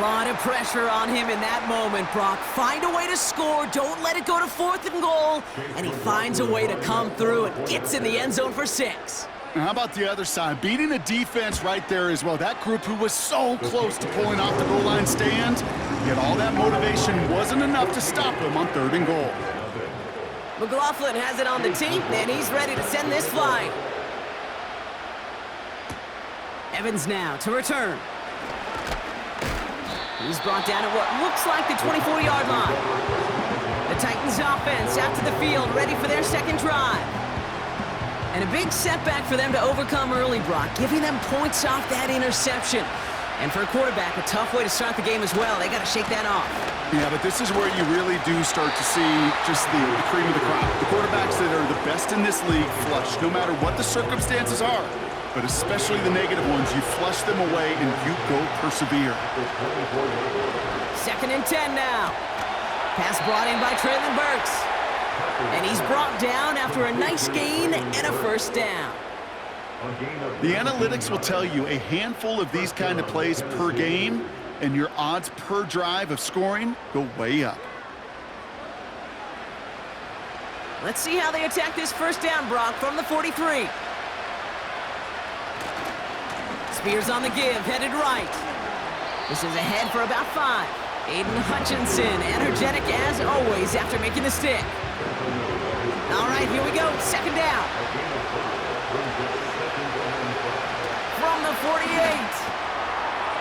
lot of pressure on him in that moment, Brock. Find a way to score. Don't let it go to 4th and goal. And he finds a way to come through and gets in the end zone for 6. How about the other side? Beating the defense right there as well. That group who was so close to pulling off the goal line stand, yet all that motivation wasn't enough to stop them on 3rd and goal. McLaughlin has it on the tee, and he's ready to send this flying. Evans now to return. He's brought down at what looks like the 24-yard line. The Titans offense out to the field, ready for their second drive. And a big setback for them to overcome early, Brock, giving them points off that interception. And for a quarterback, a tough way to start the game as well. They got to shake that off. Yeah, but this is where you really do start to see just the cream of the crop. The quarterbacks that are the best in this league flush, no matter what the circumstances are. But especially the negative ones, you flush them away and you go persevere. 2nd and 10 now. Pass brought in by Traylon Burks. And he's brought down after a nice gain and a first down. The analytics will tell you a handful of these kind of plays per game, and your odds per drive of scoring go way up. Let's see how they attack this first down, Brock, from the 43. Spears on the give, headed right. This is ahead for about 5. Aiden Hutchinson, energetic as always after making the stick. All right, here we go, 2nd down. From the 48.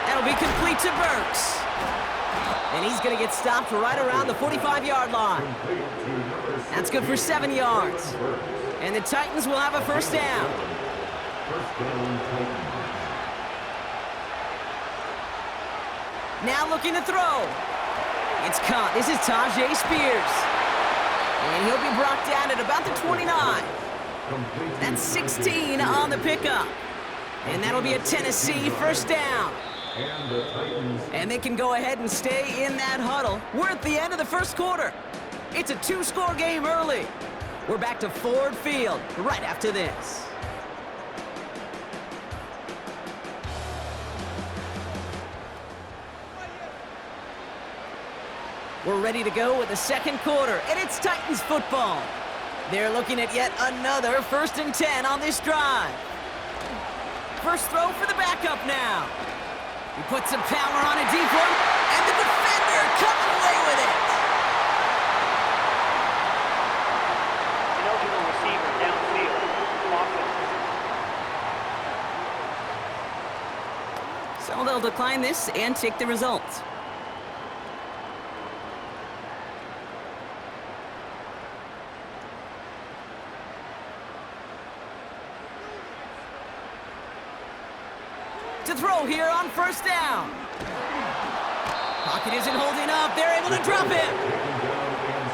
That'll be complete to Burks. And he's going to get stopped right around the 45-yard line. That's good for 7 yards. And the Titans will have a first down. Now looking to throw. It's caught. This is Tajay Spears. And he'll be brought down at about the 29. That's 16 on the pickup. And that'll be a Tennessee first down. And they can go ahead and stay in that huddle. We're at the end of the first quarter. It's a 2-score game early. We're back to Ford Field right after this. We're ready to go with the second quarter, and it's Titans football. They're looking at yet another 1st and 10 on this drive. First throw for the backup now. He puts some power on a deep one, and the defender comes away with it. Eligible receiver downfield. So they'll decline this and take the results. To throw here on first down. Pocket isn't holding up. They're able to drop him.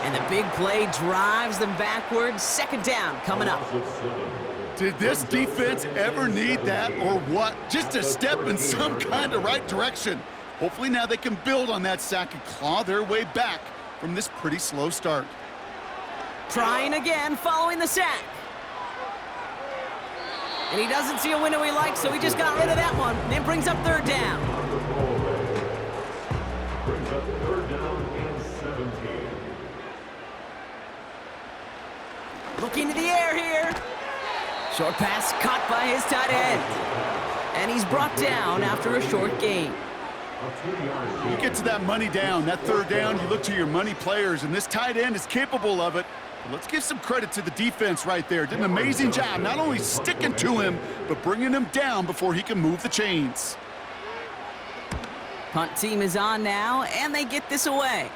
And the big play drives them backwards. 2nd down coming up. Did this defense ever need that or what? Just a step in some kind of right direction. Hopefully now they can build on that sack and claw their way back from this pretty slow start. Trying again following the sack. And he doesn't see a window he likes, so he just got rid of that one. And it brings up 3rd down. Brings up 3rd down and 17. Looking to the air here. Short pass caught by his tight end. And he's brought down after a short gain. You get to that money down, that 3rd down, you look to your money players, and this tight end is capable of it. Let's give some credit to the defense right there. Did an amazing job, not only sticking to him, but bringing him down before he can move the chains. Punt team is on now, and they get this away.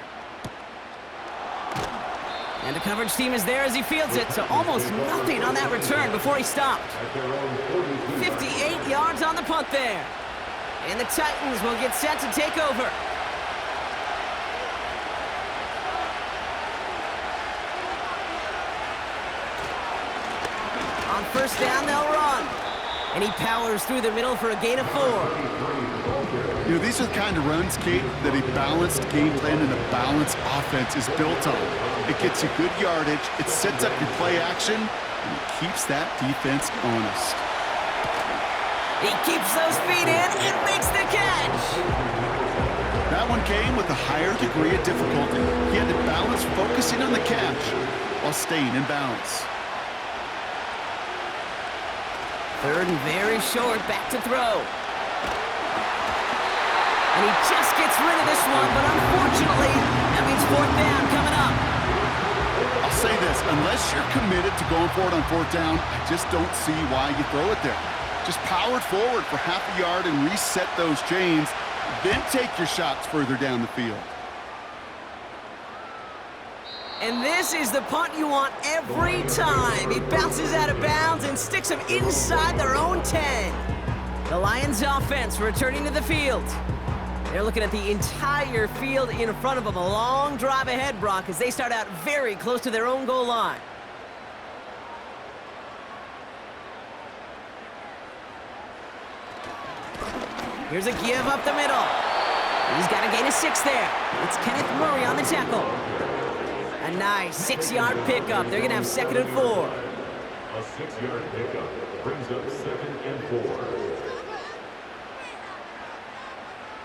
And the coverage team is there as he fields it, so almost nothing on that return before he stopped. 58 yards on the punt there. And the Titans will get set to take over. On first down, they'll run. And he powers through the middle for a gain of 4. You know, these are the kind of runs, Kate, that a balanced game plan and a balanced offense is built on. It gets you good yardage, it sets up your play action, and it keeps that defense honest. He keeps those feet in and makes the catch. higher degree of difficulty. He had to balance focusing on the catch while staying in bounds. Third and very short, back to throw. And he just gets rid of this one, but unfortunately, that means fourth down coming up. I'll say this, unless you're committed to going for it on fourth down, I just don't see why you throw it there. Just power it forward for half a yard and reset those chains, then take your shots further down the field. And this is the punt you want every time. It bounces out of bounds and sticks them inside their own 10. The Lions offense returning to the field. They're looking at the entire field in front of them. A long drive ahead, Brock, as they start out very close to their own goal line. Here's a give up the middle. He's got to gain a 6 there. It's Kenneth Murray on the tackle. A nice 6-yard pickup. They're going to have 2nd and 4. A 6-yard pickup brings up 2nd and 4.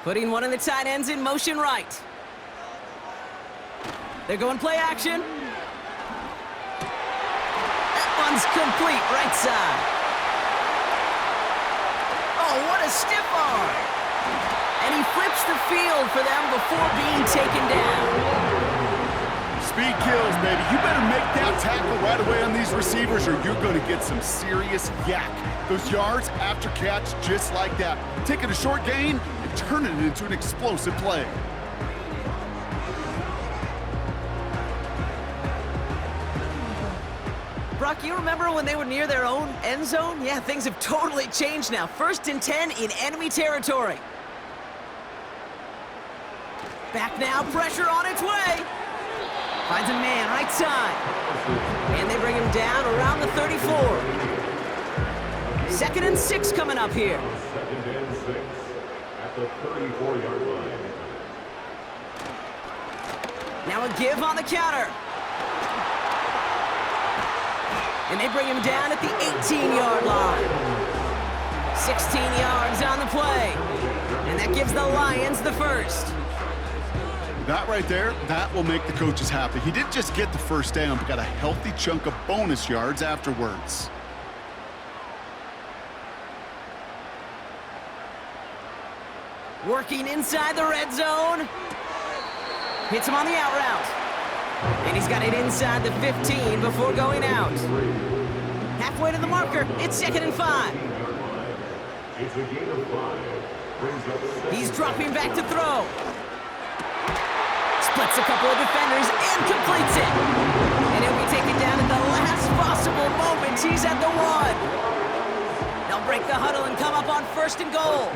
Putting one of the tight ends in motion right. They're going play action. That one's complete, right side. Oh, what a stiff arm. And he flips the field for them before being taken down. Speed kills, baby. You better make that tackle right away on these receivers or you're going to get some serious yak. Those yards after catch just like that. Taking a short gain and turning it into an explosive play. Brock, you remember when they were near their own end zone? Yeah, things have totally changed now. 1st and 10 in enemy territory. Back now, pressure on its way. Finds a man right side. And they bring him down around the 34. 2nd and 6 coming up here. 2nd and 6 at the 34-yard line. Now a give on the counter. And they bring him down at the 18-yard line. 16 yards on the play. And that gives the Lions the 1st. That right there, that will make the coaches happy. He didn't just get the 1st down, but got a healthy chunk of bonus yards afterwards. Working inside the red zone. Hits him on the out route. And he's got it inside the 15 before going out. Halfway to the marker. It's 2nd and 5. It's a gain of 5. He's dropping back to throw. Splits a couple of defenders and completes it. And he'll be taken down at the last possible moment. He's at the 1. They'll break the huddle and come up on 1st and goal.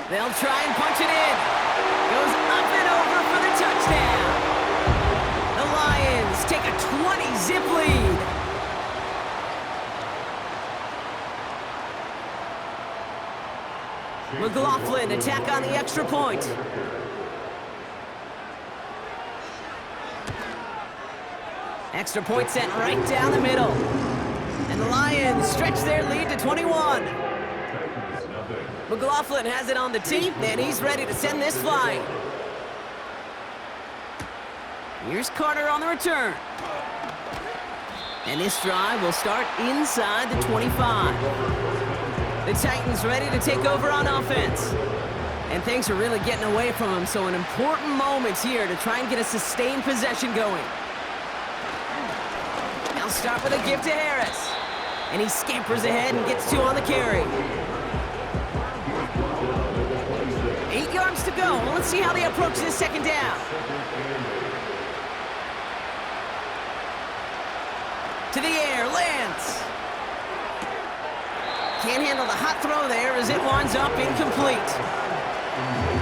They'll try and punch it in. Goes up and over for the touchdown. The Lions take a 20-zip lead. McLaughlin attack on the extra point. Extra point sent right down the middle. And the Lions stretch their lead to 21. McLaughlin has it on the tee, and he's ready to send this flying. Here's Carter on the return. And this drive will start inside the 25. The Titans ready to take over on offense. And things are really getting away from them, so an important moment here to try and get a sustained possession going. They'll start with a give to Harris. And he scampers ahead and gets 2 on the carry. 8 yards to go. Well, let's see how they approach this 2nd down. To the air, lands. Can't handle the hot throw there as it winds up incomplete.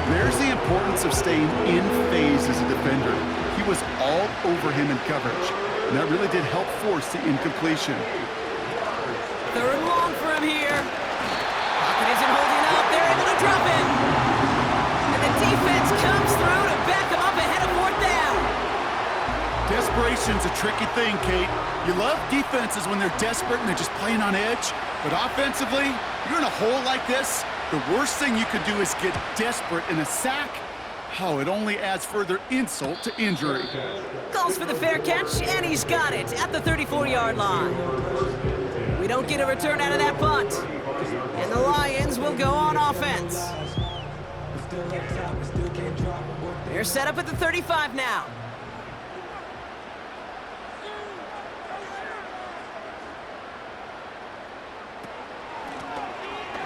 There's the importance of staying in phase as a defender. He was all over him in coverage, and that really did help force the incompletion. 3rd and long for him here. Pocket isn't holding up. They're able to drop it. And the defense comes through to back him up ahead of 4th down. Desperation's a tricky thing, Kate. You love defenses when they're desperate and they're just playing on edge. But offensively, you're in a hole like this, the The worst thing you could do is get desperate in a sack. Oh, it only adds further insult to injury. Calls for the fair catch, and he's got it at the 34-yard line. We don't get a return out of that punt. And the Lions will go on offense. They're set up at the 35 now.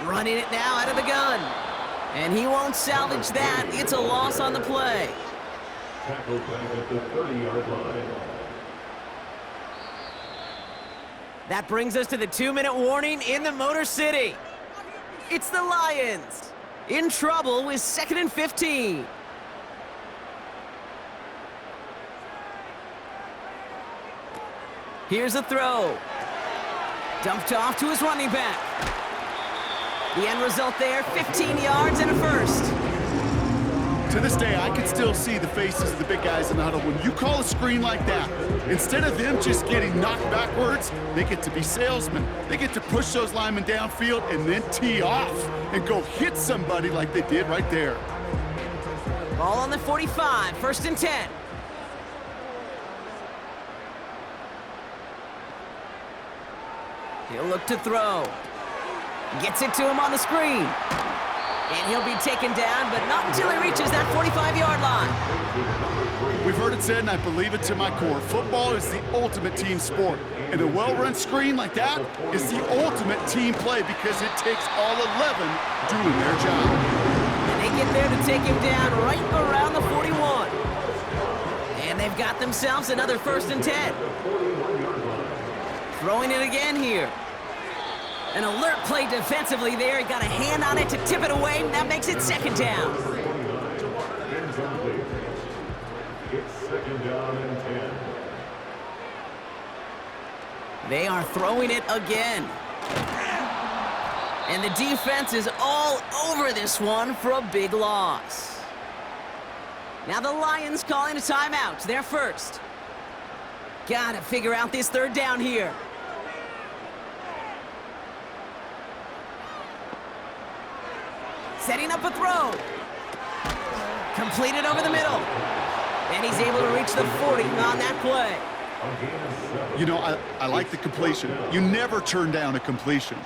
Running it now out of the gun. And he won't salvage that. It's a loss on the play. Tackled back at the 30-yard line. That brings us to the 2-minute warning in the Motor City. It's the Lions in trouble with 2nd and 15. Here's a throw. Dumped off to his running back. The end result there, 15 yards and a first. To this day, I can still see the faces of the big guys in the huddle. When you call a screen like that, instead of them just getting knocked backwards, they get to be salesmen. They get to push those linemen downfield and then tee off and go hit somebody like they did right there. Ball on the 45, 1st and 10. He'll look to throw. Gets it to him on the screen. And he'll be taken down, but not until he reaches that 45-yard line. We've heard it said, and I believe it to my core, football is the ultimate team sport. And a well-run screen like that is the ultimate team play because it takes all 11 doing their job. And they get there to take him down right around the 41. And they've got themselves another 1st and 10. Throwing it again here. An alert play defensively there. He got a hand on it to tip it away. That makes it 2nd down. It's 2nd down and 10. They are throwing it again. And the defense is all over this one for a big loss. Now the Lions calling a timeout. They're first. Gotta figure out this 3rd down here. Setting up a throw. Completed over the middle. And he's able to reach the 40 on that play. You know, I like the completion. You never turn down a completion.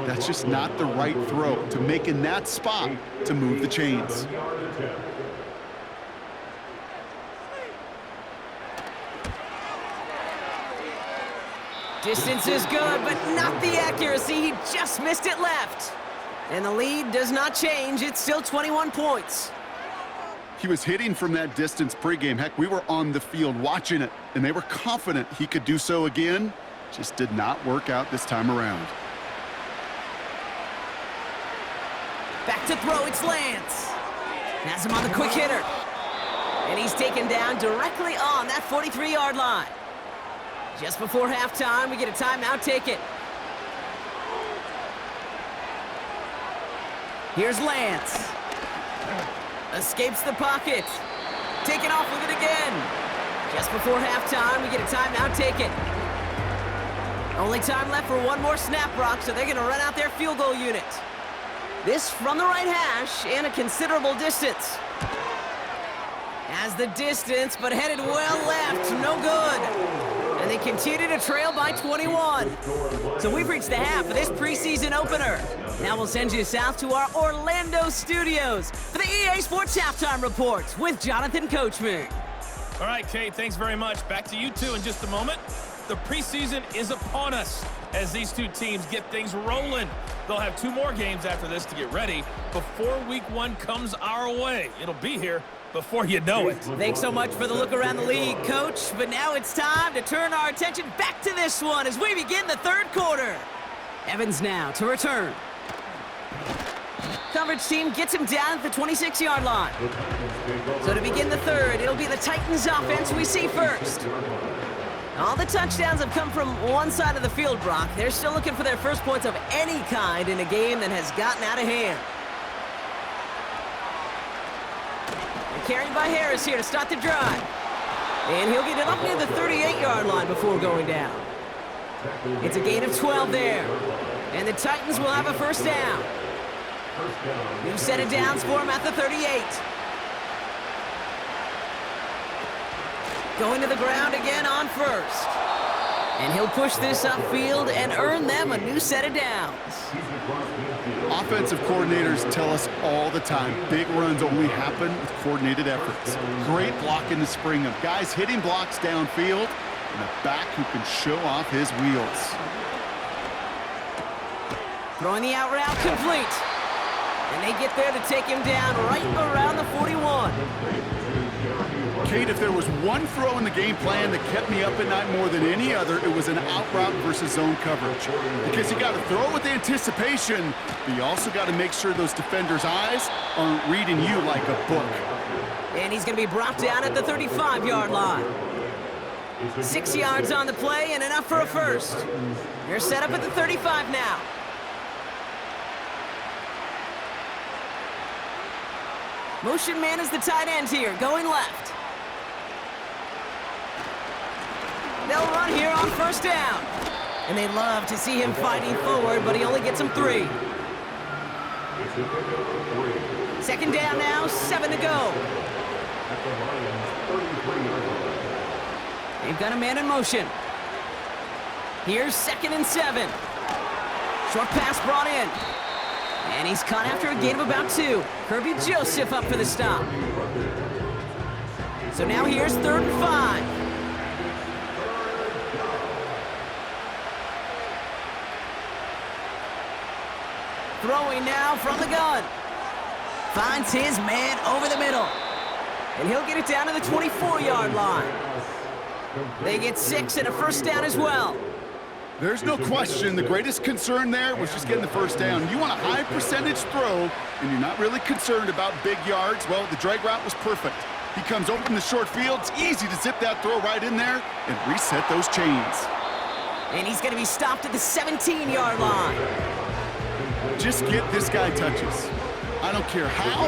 That's just not the right throw to make in that spot to move the chains. Distance is good, but not the accuracy. He just missed it left. And the lead does not change. It's still 21 points. He was hitting from that distance pregame. Heck, we were on the field watching it, and they were confident he could do so again. Just did not work out this time around. Back to throw, it's Lance. Has him on the quick hitter. And he's taken down directly on that 43-yard line. Just before halftime, we get a timeout, take it. Here's Lance. Escapes the pocket. Taking off with it again. Just before halftime, we get a timeout, take it. Only time left for one more snap, Brock, so they're going to run out their field goal unit. This from the right hash and a considerable distance. Has the distance, but headed well left. No good. And they continue to trail by 21. So we've reached the half of this preseason opener. Now we'll send you south to our Orlando studios for the EA Sports Halftime Report with Jonathan Coachman. All right, Kate, thanks very much. Back to you two in just a moment. The preseason is upon us as these two teams get things rolling. They'll have 2 more games after this to get ready before week 1 comes our way. It'll be here before you know it. Thanks so much for the look around the league, Coach. But now it's time to turn our attention back to this one as we begin the 3rd quarter. Evans now to return. Coverage team gets him down at the 26-yard line. So to begin the 3rd, it'll be the Titans offense we see first. All the touchdowns have come from one side of the field, Brock. They're still looking for their first points of any kind in a game that has gotten out of hand. Carried by Harris here to start the drive. And he'll get it up near the 38-yard line before going down. It's a gain of 12 there. And the Titans will have a 1st down. New set of downs for him at the 38. Going to the ground again on first. And he'll push this upfield and earn them a new set of downs. Offensive coordinators tell us all the time, big runs only happen with coordinated efforts. Great block in the spring of guys hitting blocks downfield and a back who can show off his wheels. Throwing the out route complete. And they get there to take him down right around the 41. Kate, if there was one throw in the game plan that kept me up at night more than any other, it was an out route versus zone coverage. Because you got to throw with anticipation, but you also got to make sure those defenders' eyes aren't reading you like a book. And he's going to be brought down at the 35-yard line. 6 yards on the play and enough for a first. They're set up at the 35 now. Motion man is the tight end here, going left. They'll run here on first down. And they love to see him fighting forward, but he only gets them 3. Second down now, 7 to go. They've got a man in motion. Here's 2nd and 7. Short pass brought in. And he's caught after a gain of about 2. Kirby Joseph up for the stop. So now here's 3rd and 5. Throwing now from the gun. Finds his man over the middle. And he'll get it down to the 24-yard line. They get 6 and a first down as well. There's no question the greatest concern there was just getting the first down. You want a high percentage throw, and you're not really concerned about big yards. Well, the drag route was perfect. He comes open the short field. It's easy to zip that throw right in there and reset those chains. And he's going to be stopped at the 17-yard line. Just get this guy touches. I don't care how,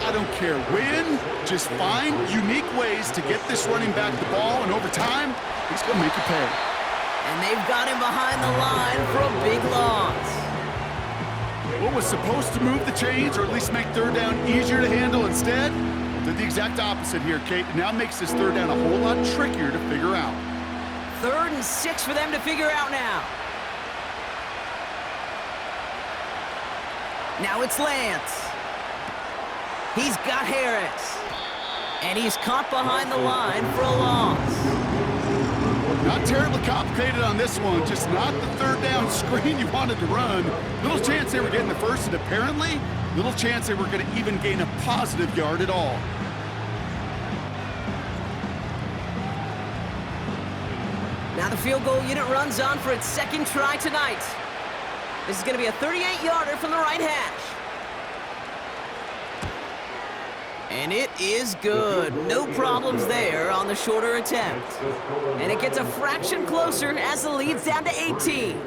I don't care when. Just find unique ways to get this running back the ball, and over time, he's going to make it pay. And they've got him behind the line for a big loss. What was supposed to move the chains, or at least make 3rd down easier to handle instead, did the exact opposite here, Kate. It now makes this 3rd down a whole lot trickier to figure out. 3rd and 6 for them to figure out now. Now it's Lance. He's got Harris. And he's caught behind the line for a loss. Not terribly complicated on this one, just not the 3rd down screen you wanted to run. Little chance they were getting the first, and apparently, little chance they were going to even gain a positive yard at all. Now the field goal unit runs on for its 2nd try tonight. This is going to be a 38-yarder from the right hash. And it is good. No problems there on the shorter attempt. And it gets a fraction closer as the lead's down to 18.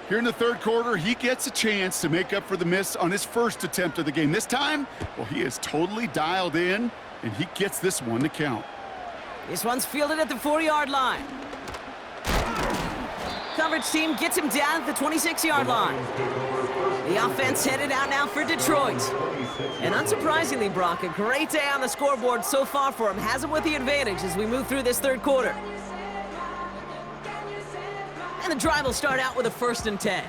Here in the 3rd quarter, he gets a chance to make up for the miss on his first attempt of the game. This time, well, he is totally dialed in, and he gets this one to count. This one's fielded at the 4-yard line. Coverage team gets him down at the 26-yard line. The offense headed out now for Detroit. And unsurprisingly, Brock, a great day on the scoreboard so far for him. Has him with the advantage as we move through this 3rd quarter. And the drive will start out with a 1st and 10.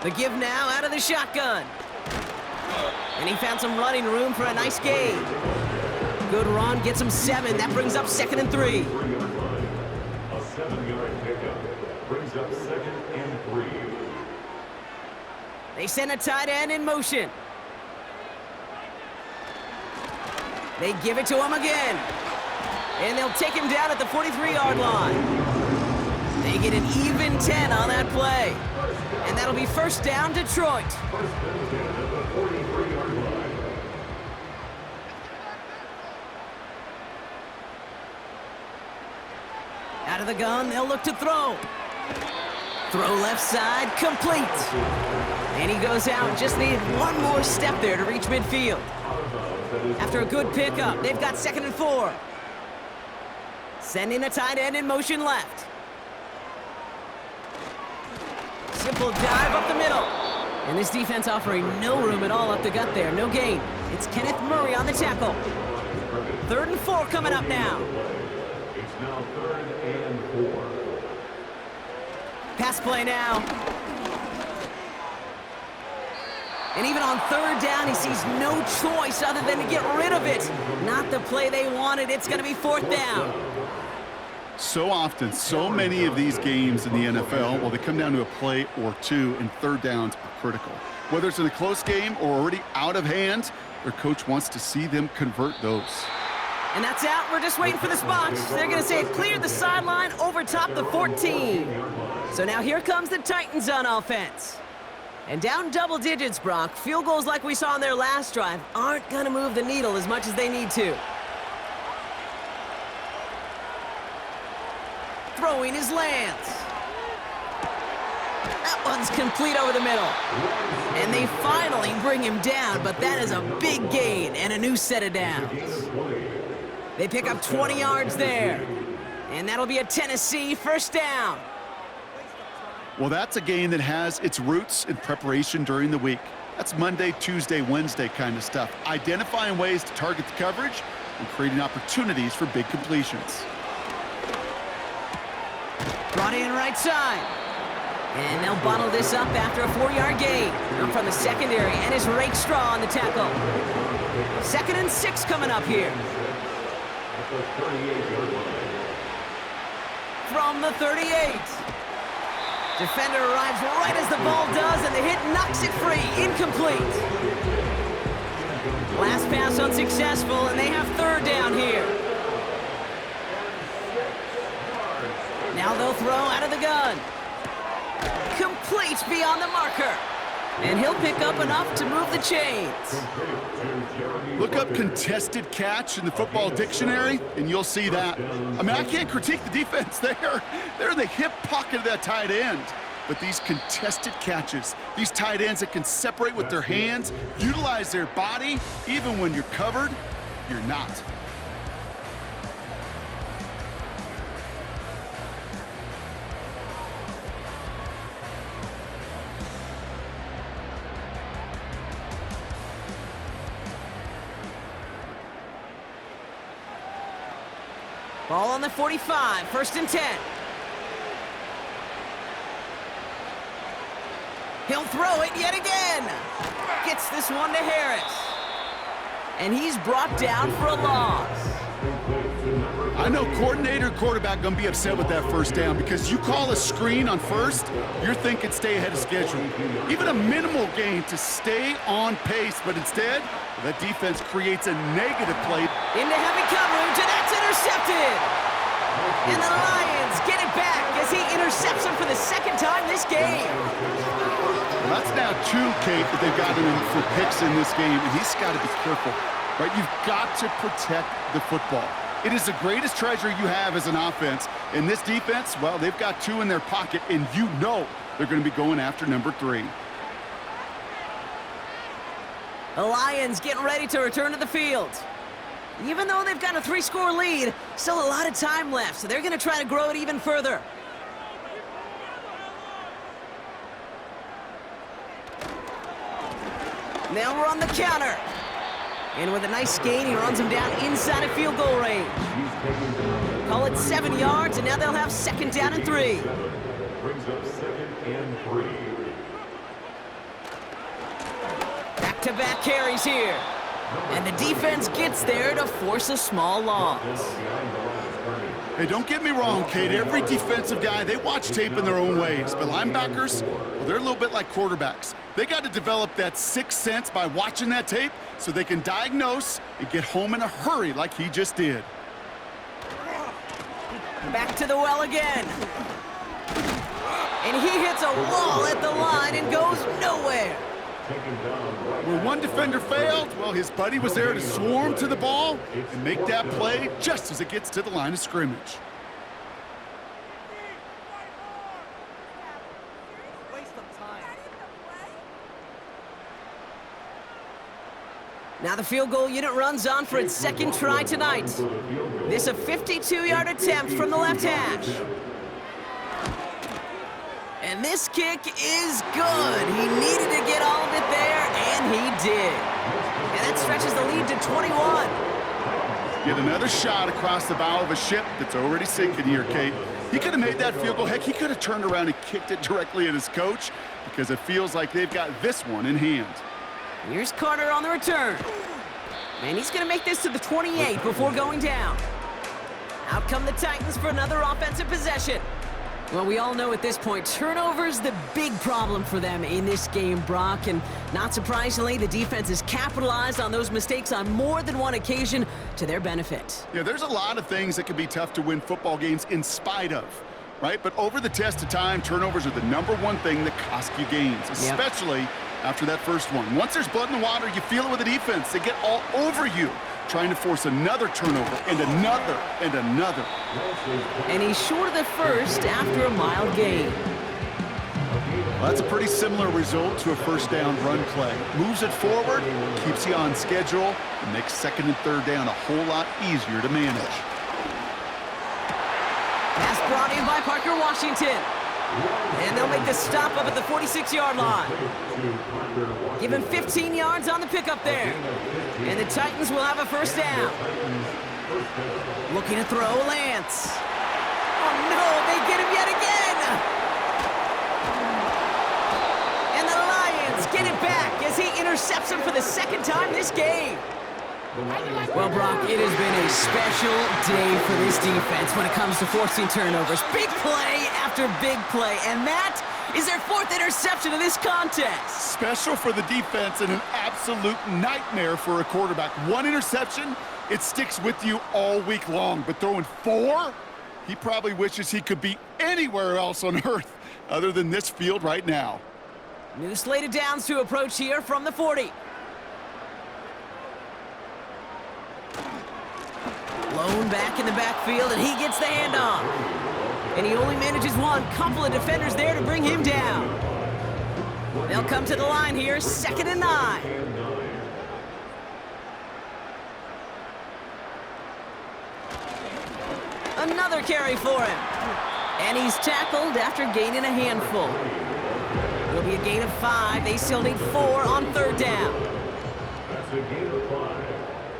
The give now out of the shotgun. And he found some running room for a nice gain. Good run, gets him 7. That brings up 2nd and 3. A 7-yard pickup brings up 2nd and 3. They send a tight end in motion. They give it to him again. And they'll take him down at the 43-yard line. They get an even 10 on that play. And that'll be first down, Detroit. Out of the gun, they'll look to throw. Throw left side, complete. And he goes out, just needed one more step there to reach midfield. After a good pickup, they've got 2nd and 4. Sending a tight end in motion left. Simple dive up the middle. And this defense offering no room at all up the gut there. No gain. It's Kenneth Murray on the tackle. 3rd and 4 coming up now. It's now 3rd and 4. Pass play now. And even on 3rd down, he sees no choice other than to get rid of it. Not the play they wanted. It's going to be 4th down. So often, so many of these games in the NFL, well, they come down to a play or two, and 3rd downs are critical. Whether it's in a close game or already out of hand, their coach wants to see them convert those. And that's out. We're just waiting for this box. They're going to say it cleared the sideline over top the 14. So now here comes the Titans on offense. And down double digits, Brock. Field goals like we saw on their last drive aren't going to move the needle as much as they need to. Throwing his Lance. That one's complete over the middle. And they finally bring him down, but that is a big gain and a new set of downs. They pick up 20 yards there. And that'll be a Tennessee 1st down. Well, that's a game that has its roots in preparation during the week. That's Monday, Tuesday, Wednesday kind of stuff. Identifying ways to target the coverage and creating opportunities for big completions. Brought in right side. And they'll bottle this up after a 4-yard gain. Up from the secondary, and is Rakestraw on the tackle. 2nd and 6 coming up here. From the 38. Defender arrives right as the ball does, and the hit knocks it free. Incomplete. Last pass unsuccessful, and they have 3rd down here. Now they'll throw out of the gun. Complete beyond the marker. And he'll pick up enough to move the chains. Look up contested catch in the football dictionary, and you'll see that. I mean, I can't critique the defense there. They're in the hip pocket of that tight end. But these contested catches, these tight ends that can separate with their hands, utilize their body, even when you're covered, you're not. Ball on the 45, 1st and 10. He'll throw it yet again. Gets this one to Harris. And he's brought down for a loss. I know coordinator and quarterback going to be upset with that 1st down because you call a screen on 1st, you're thinking stay ahead of schedule. Even a minimal gain to stay on pace, but instead, the defense creates a negative play. Into heavy coverage, and that's intercepted. And the Lions get it back as he intercepts him for the 2nd time this game. Well, that's now 2, Kate, that they've gotten him for picks in this game, and he's got to be careful, right? You've got to protect the football. It is the greatest treasure you have as an offense. And this defense, well, they've got 2 in their pocket, and you know they're going to be going after number 3. The Lions getting ready to return to the field. Even though they've got a 3-score lead, still a lot of time left, so they're going to try to grow it even further. Now we're on the counter. And with a nice gain, he runs him down inside of field goal range. Call it 7 yards, and now they'll have 2nd down and 3. Brings up 2nd and 3. Back-to-back carries here. And the defense gets there to force a small loss. Hey, don't get me wrong, Kate. Every defensive guy, they watch tape in their own ways. But linebackers, well, they're a little bit like quarterbacks. They got to develop that 6th sense by watching that tape so they can diagnose and get home in a hurry like he just did. Back to the well again. And he hits a wall at the line and goes nowhere. Where one defender failed, well, his buddy was there to swarm to the ball and make that play just as it gets to the line of scrimmage. Now the field goal unit runs on for its second try tonight. This a 52-yard attempt from the left hash. And this kick is good. He needed to get all of it there, and he did. And that stretches the lead to 21. Get another shot across the bow of a ship that's already sinking here, Kate. He could have made that field goal. Heck, he could have turned around and kicked it directly at his coach because it feels like they've got this one in hand. Here's Carter on the return. And he's going to make this to the 28 before going down. Out come the Titans for another offensive possession. Well, we all know at this point, turnovers the big problem for them in this game, Brock. And not surprisingly, the defense has capitalized on those mistakes on more than one occasion to their benefit. Yeah, there's a lot of things that can be tough to win football games in spite of, right? But over the test of time, turnovers are the #1 thing that cost you games, especially after that first one. Once there's blood in the water, you feel it with the defense. They get all over you, trying to force another turnover and another and another. And he's short of the first after a mild gain. Well, that's a pretty similar result to a first down run play. Moves it forward, keeps you on schedule, and makes second and third down a whole lot easier to manage. Pass brought in by Parker Washington. And they'll make the stop up at the 46-yard line. Give him 15 yards on the pickup there. And the Titans will have a first down. Looking to throw, Lance. Oh, no, they get him yet again. And the Lions get it back as he intercepts him for the second time this game. Well, Brock, it has been a special day for this defense when it comes to forcing turnovers. Big play after big play, and that is their 4th interception of this contest. Special for the defense and an absolute nightmare for a quarterback. 1 interception, it sticks with you all week long, but throwing 4, he probably wishes he could be anywhere else on earth other than this field right now. New slate of downs to approach here from the 40. Blown back in the backfield, and he gets the handoff. And he only manages one. Couple of defenders there to bring him down. They'll come to the line here, 2nd and 9. Another carry for him. And he's tackled after gaining a handful. It'll be a gain of 5. They still need 4 on 3rd down. That's a gain of 5.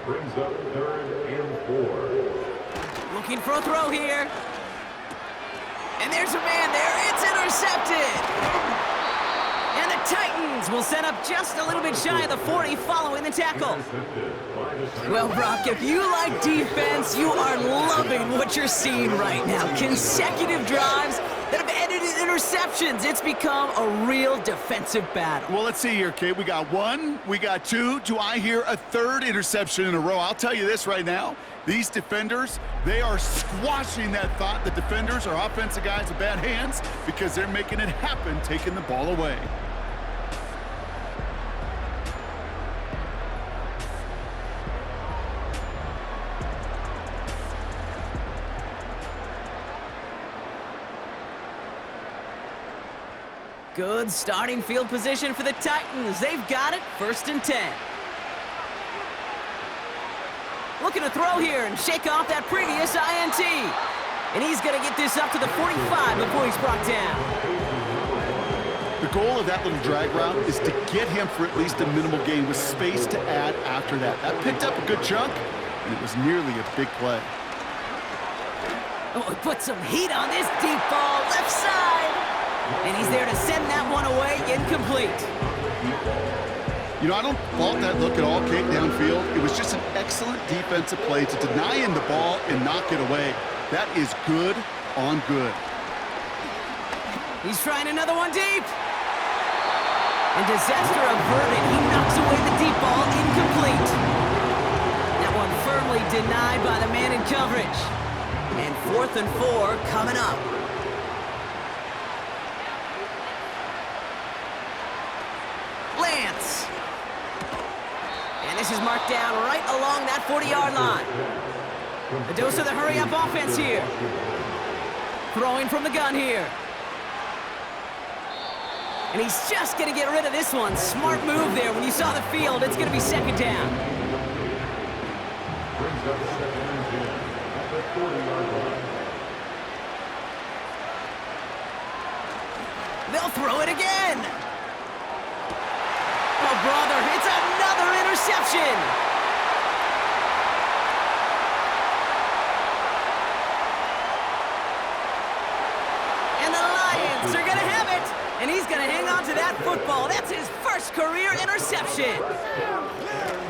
Brings up 3rd and 4. Looking for a throw here. And there's a man there. It's intercepted. And the Titans will set up just a little bit shy of the 40 following the tackle. Well, Brock, if you like defense, you are loving what you're seeing right now. Consecutive drives that have ended in interceptions. It's become a real defensive battle. Well, let's see here, Kate. We got 1, we got 2. Do I hear a 3rd interception in a row? I'll tell you this right now. These defenders, they are squashing that thought that defenders are offensive guys with bad hands because they're making it happen, taking the ball away. Good starting field position for the Titans. They've got it, 1st and 10. Looking to throw here and shake off that previous INT. And he's going to get this up to the 45 before he's brought down. The goal of that little drag route is to get him for at least a minimal gain with space to add after that. That picked up a good chunk, and it was nearly a big play. Oh, put some heat on this deep ball, left side. And he's there to send that one away, incomplete. You know, I don't fault that look at all, Kate, downfield. It was just an excellent defensive play to deny him the ball and knock it away. That is good on good. He's trying another one deep. And disaster averted. He knocks away the deep ball, incomplete. That one firmly denied by the man in coverage. And 4th and 4 coming up. Lance. And this is marked down right along that 40-yard line. A dose of the hurry-up offense here. Throwing from the gun here. And he's just going to get rid of this one. Smart move there. When you saw the field, it's going to be second down. Brings up second and 10 at the 40-yard line. They'll throw it again. Oh, brother, it's another interception. And the Lions are going to have it. And he's going to hang on to that football. That's his first career interception.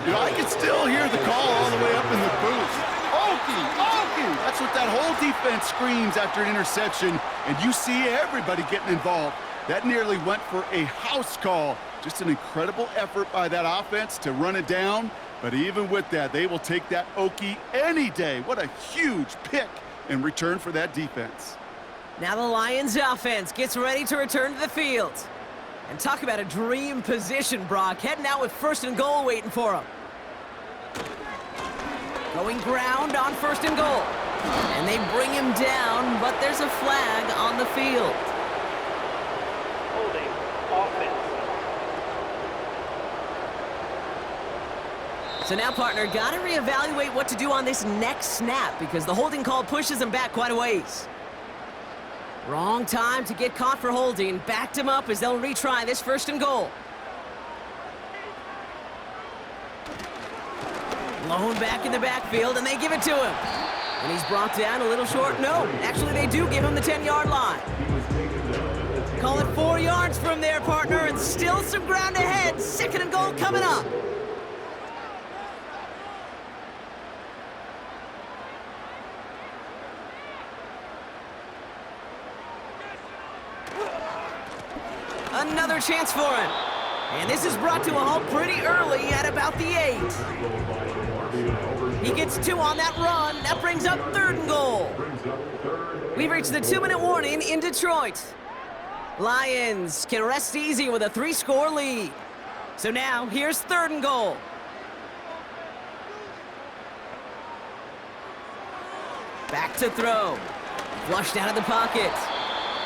You know, I can still hear the call all the way up in the booth. Okie, Okie! That's what that whole defense screams after an interception, and you see everybody getting involved. That nearly went for a house call. Just an incredible effort by that offense to run it down, but even with that, they will take that Okie any day. What a huge pick in return for that defense. Now the Lions offense gets ready to return to the field. And talk about a dream position, Brock. Heading out with first and goal waiting for him. Going ground on first and goal. And they bring him down, but there's a flag on the field. Holding offense. So now, partner, got to reevaluate what to do on this next snap because the holding call pushes him back quite a ways. Wrong time to get caught for holding. Backed him up as they'll retry this first and goal. Blown back in the backfield, and they give it to him. And he's brought down a little short. No, actually they do give him the 10-yard line. Call it 4 yards from there, partner, and still some ground ahead. Second and goal coming up. Another chance for him. And this is brought to a halt pretty early at about the 8. He gets 2 on that run. That brings up third and goal. We've reached the 2-minute warning in Detroit. Lions can rest easy with a 3-score lead. So now, here's third and goal. Back to throw. Flushed out of the pocket.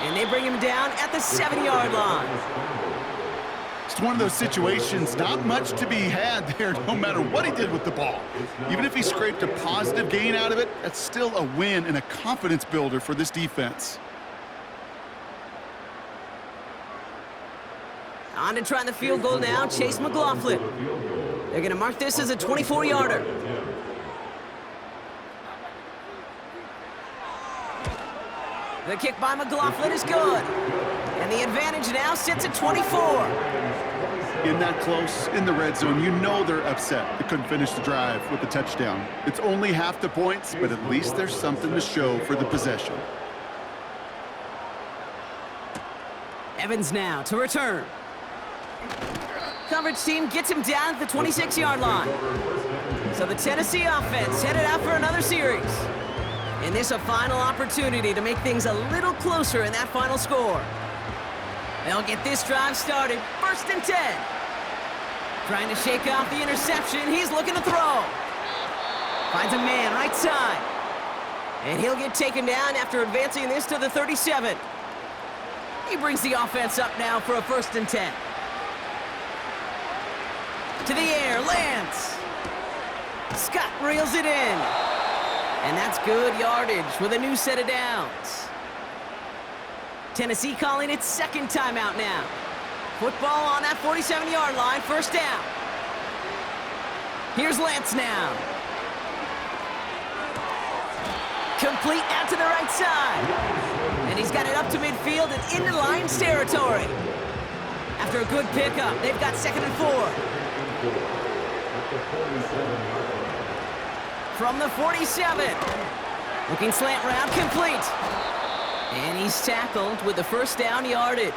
And they bring him down at the 7-yard line. It's one of those situations, not much to be had there no matter what he did with the ball. Even if he scraped a positive gain out of it, that's still a win and a confidence builder for this defense. On to try the field goal now, Chase McLaughlin. They're going to mark this as a 24-yarder. The kick by McLaughlin is good. And the advantage now sits at 24. In that close, in the red zone, you know they're upset. They couldn't finish the drive with the touchdown. It's only half the points, but at least there's something to show for the possession. Evans now to return. Coverage team gets him down at the 26-yard line. So the Tennessee offense headed out for another series. And this a final opportunity to make things a little closer in that final score. They'll get this drive started. First and 10. Trying to shake off the interception. He's looking to throw. Finds a man right side. And he'll get taken down after advancing this to the 37. He brings the offense up now for a first and 10. To the air, Lance. Scott reels it in. And that's good yardage with a new set of downs. Tennessee calling its second timeout now. Football on that 47-yard line, first down. Here's Lance now. Complete out to the right side. And he's got it up to midfield and into Lions territory. After a good pickup, they've got second and 4. From the 47. Looking slant route, complete. And he's tackled with the first down yardage.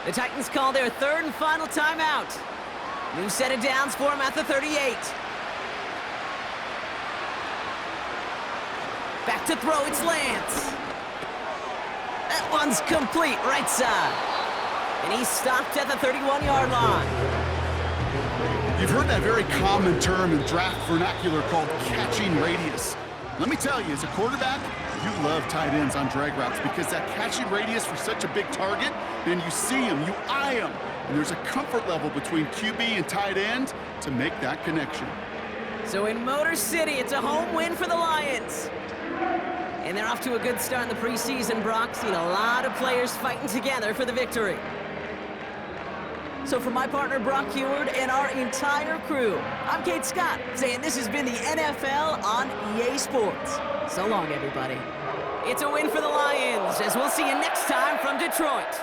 The Titans call their third and final timeout. New set of downs for him at the 38. Back to throw, it's Lance. That one's complete, right side. And he's stopped at the 31-yard line. You've heard that very common term in draft vernacular called catching radius. Let me tell you, as a quarterback, you love tight ends on drag routes because that catching radius for such a big target, and you see him, you eye him, and there's a comfort level between QB and tight end to make that connection. So in Motor City, it's a home win for the Lions. And they're off to a good start in the preseason, Brock. Seen a lot of players fighting together for the victory. So for my partner, Brock Heward, and our entire crew, I'm Kate Scott, saying this has been the NFL on EA Sports. So long, everybody. It's a win for the Lions, as we'll see you next time from Detroit.